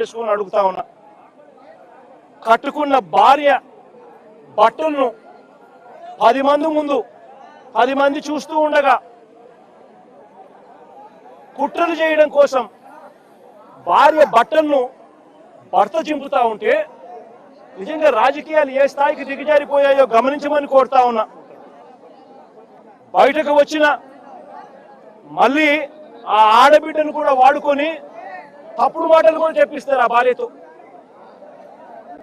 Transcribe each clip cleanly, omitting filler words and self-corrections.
చేసుకొని అడుగుతా ఉన్నా. కట్టుకున్న భార్య బట్టలను 10 మంది ముందు 10 మంది చూస్తూ ఉండగా కుట్రలు చేయడం కోసం భార్య బట్టలను భర్త చింపుతా ఉంటే నిజంగా రాజకీయాలు ఏ స్థాయికి దిగజారిపోయాయో గమనించమని కోరుతా ఉన్నా. బయటకు వచ్చిన మళ్ళీ ఆ ఆడబిడ్డను కూడా వాడుకొని తప్పుడు మాటలు కూడా చెప్పిస్తారు. ఆ భార్యతో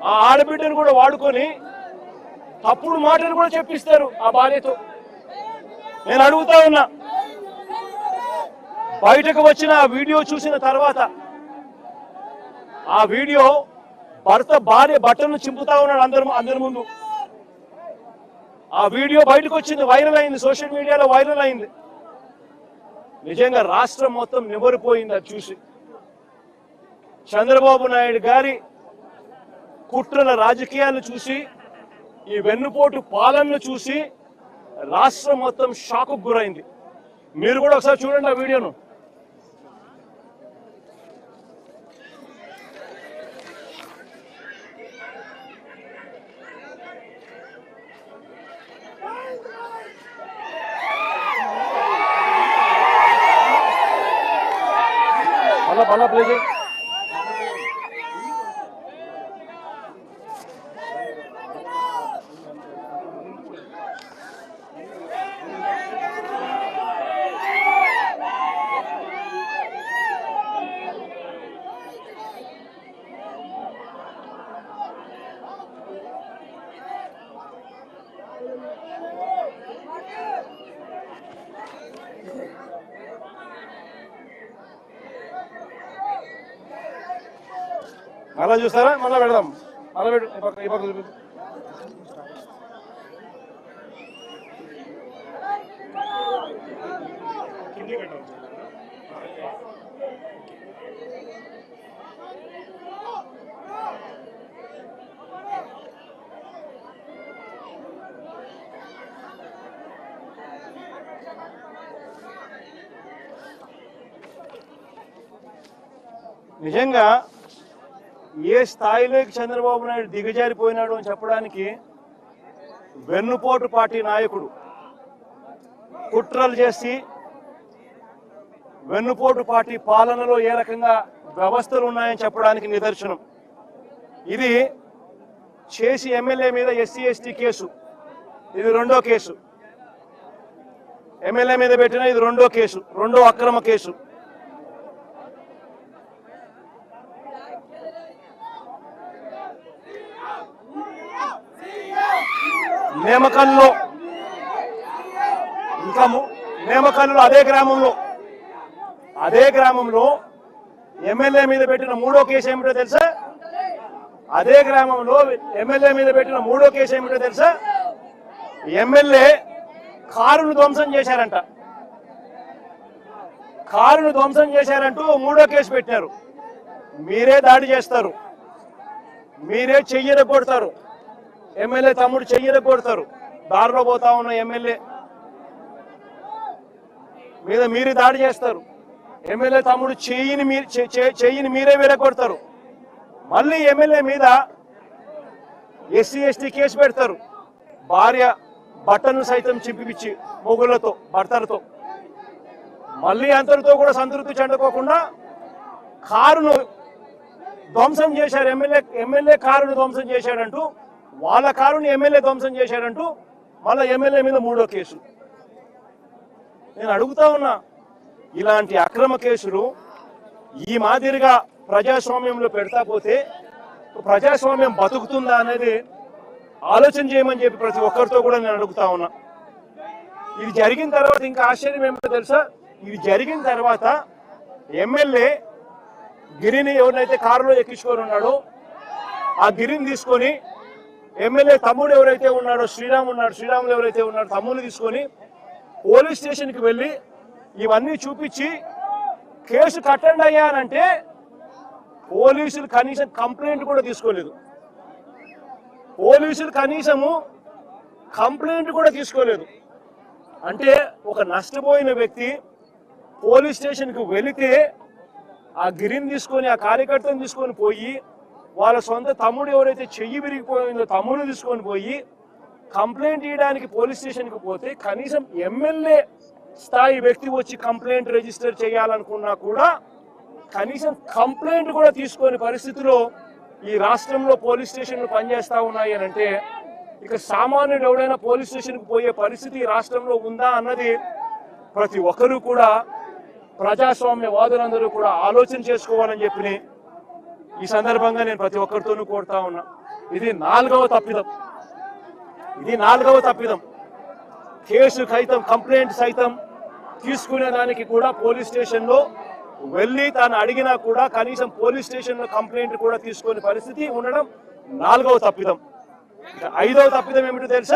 ఆ ఆడబిడ్డను కూడా వాడుకొని తప్పుడు మాటలు కూడా చెప్పిస్తారు ఆ భార్యతో. నేను అడుగుతా ఉన్నా, బయటకు వచ్చిన ఆ వీడియో చూసిన తర్వాత ఆ వీడియో భర్త భార్య బట్టలను చింపుతా ఉన్నాడు అందరి ముందు. ఆ వీడియో బయటకు వచ్చింది, వైరల్ అయింది, సోషల్ మీడియాలో వైరల్ అయింది. నిజంగా రాష్ట్రం మొత్తం నివ్వరిపోయింది అది చూసి. చంద్రబాబు నాయుడు గారి కుట్రల రాజకీయాలను చూసి, ఈ వెన్నుపోటు పాలనను చూసి రాష్ట్రం మొత్తం షాకు గురైంది. మీరు కూడా ఒకసారి చూడండి ఆ వీడియోను. మళ్ళా ప్లే చేయి. మళ్ళా చూస్తారా? మళ్ళా పెడదాం. మళ్ళా పెట్టు. ఈ పక్క చూపి. నిజంగా ఏ స్థాయిలోకి చంద్రబాబు నాయుడు దిగజారిపోయినాడు అని చెప్పడానికి వెన్నుపోటు పార్టీ నాయకుడు కుట్రలు చేసి వెన్నుపోటు పార్టీ పాలనలో ఏ రకంగా వ్యవస్థలు ఉన్నాయని చెప్పడానికి నిదర్శనం. ఇది చేసి ఎమ్మెల్యే మీద ఎస్సీ ఎస్టీ కేసు, ఇది 2వ కేసు. ఎమ్మెల్యే మీద పెట్టిన ఇది 2వ కేసు, 2వ అక్రమ కేసు. నేమకల్లో ఇంకా నేమకల్లో అదే గ్రామంలో ఎమ్మెల్యే మీద పెట్టిన 3వ కేసు ఏమిటో తెలుసా? అదే గ్రామంలో ఎమ్మెల్యే మీద పెట్టిన 3వ కేసు ఏమిటో తెలుసా? ఎమ్మెల్యే కారును ధ్వంసం చేశారంట. కారును ధ్వంసం చేశారంటూ 3వ కేసు పెట్టారు. మీరే దాడి చేస్తారు, మీరే చెయ్యరగొడతారు. ఎమ్మెల్యే తమ్ముడు చెయ్యరగొడతారు. దారిలో పోతా ఉన్న ఎమ్మెల్యే మీద మీరు దాడి చేస్తారు. ఎమ్మెల్యే తమ్ముడు చెయ్యిని మీరే విరగొడతారు. మళ్ళీ ఎమ్మెల్యే మీద ఎస్సీ ఎస్టీ కేసు పెడతారు. భార్య బట్టను సైతం చింపిపిచ్చి మొగుళ్లతో భర్తలతో. మళ్ళీ అంతటితో కూడా సంతృప్తి చెందుకోకుండా కారును ధ్వంసం చేశారు. ఎమ్మెల్యే కారును ధ్వంసం చేశాడంటూ, వాళ్ళ కారుని ఎమ్మెల్యే ధ్వంసం చేశాడంటూ మళ్ళీ ఎమ్మెల్యే మీద 3వ కేసు. నేను అడుగుతా ఉన్నా, ఇలాంటి అక్రమ కేసులు ఈ మాదిరిగా ప్రజాస్వామ్యంలో పెడతా పోతే ప్రజాస్వామ్యం బతుకుతుందా అనేది ఆలోచన చేయమని చెప్పి ప్రతి ఒక్కరితో కూడా నేను అడుగుతా ఉన్నా. ఇది జరిగిన తర్వాత ఇంకా ఆశ్చర్యం ఏమిటో తెలుసా? ఇది జరిగిన తర్వాత ఎమ్మెల్యే గిరిని ఎవరినైతే కారులో ఎక్కించుకొని ఉన్నాడో ఆ గిరిని తీసుకొని ఎమ్మెల్యే తమ్ముడు ఎవరైతే ఉన్నాడో శ్రీరాములు ఎవరైతే ఉన్నాడో తమ్ముడు తీసుకొని పోలీస్ స్టేషన్కి వెళ్ళి ఇవన్నీ చూపించి కేసు కట్టండి అయ్యానంటే పోలీసులు కనీసం కంప్లైంట్ కూడా తీసుకోలేదు. పోలీసులు కనీసము కంప్లైంట్ కూడా తీసుకోలేదు. అంటే ఒక నష్టపోయిన వ్యక్తి పోలీస్ స్టేషన్కి వెళితే ఆ గిరిని తీసుకొని ఆ కార్యకర్తను తీసుకొని పోయి వాళ్ళ సొంత తమ్ముడు ఎవరైతే చెయ్యి విరిగిపోయిందో తమ్ముడు తీసుకొని పోయి కంప్లైంట్ ఇవ్వడానికి పోలీస్ స్టేషన్కి పోతే కనీసం ఎమ్మెల్యే స్థాయి వ్యక్తి వచ్చి కంప్లైంట్ రిజిస్టర్ చేయాలనుకున్నా కూడా కనీసం కంప్లైంట్ కూడా తీసుకొని పరిస్థితిలో ఈ రాష్ట్రంలో పోలీస్ స్టేషన్లు పనిచేస్తా ఉన్నాయి అని అంటే ఇక సామాన్యుడు ఎవడైనా పోలీస్ స్టేషన్కి పోయే పరిస్థితి ఈ రాష్ట్రంలో ఉందా అన్నది ప్రతి ఒక్కరూ కూడా ప్రజాస్వామ్యవాదులందరూ కూడా ఆలోచన చేసుకోవాలని చెప్పి ఈ సందర్భంగా నేను ప్రతి ఒక్కరితోనూ కోరుతా ఉన్నా. ఇది నాలుగవ తప్పిదం. కేసు సైతం కంప్లైంట్ సైతం తీసుకునే దానికి కూడా పోలీస్ స్టేషన్లో వెళ్ళి తాను అడిగినా కూడా కనీసం పోలీస్ స్టేషన్లో కంప్లైంట్ కూడా తీసుకునే పరిస్థితి ఉండడం 4వ తప్పిదం. 5వ తప్పిదం ఏమిటో తెలుసా?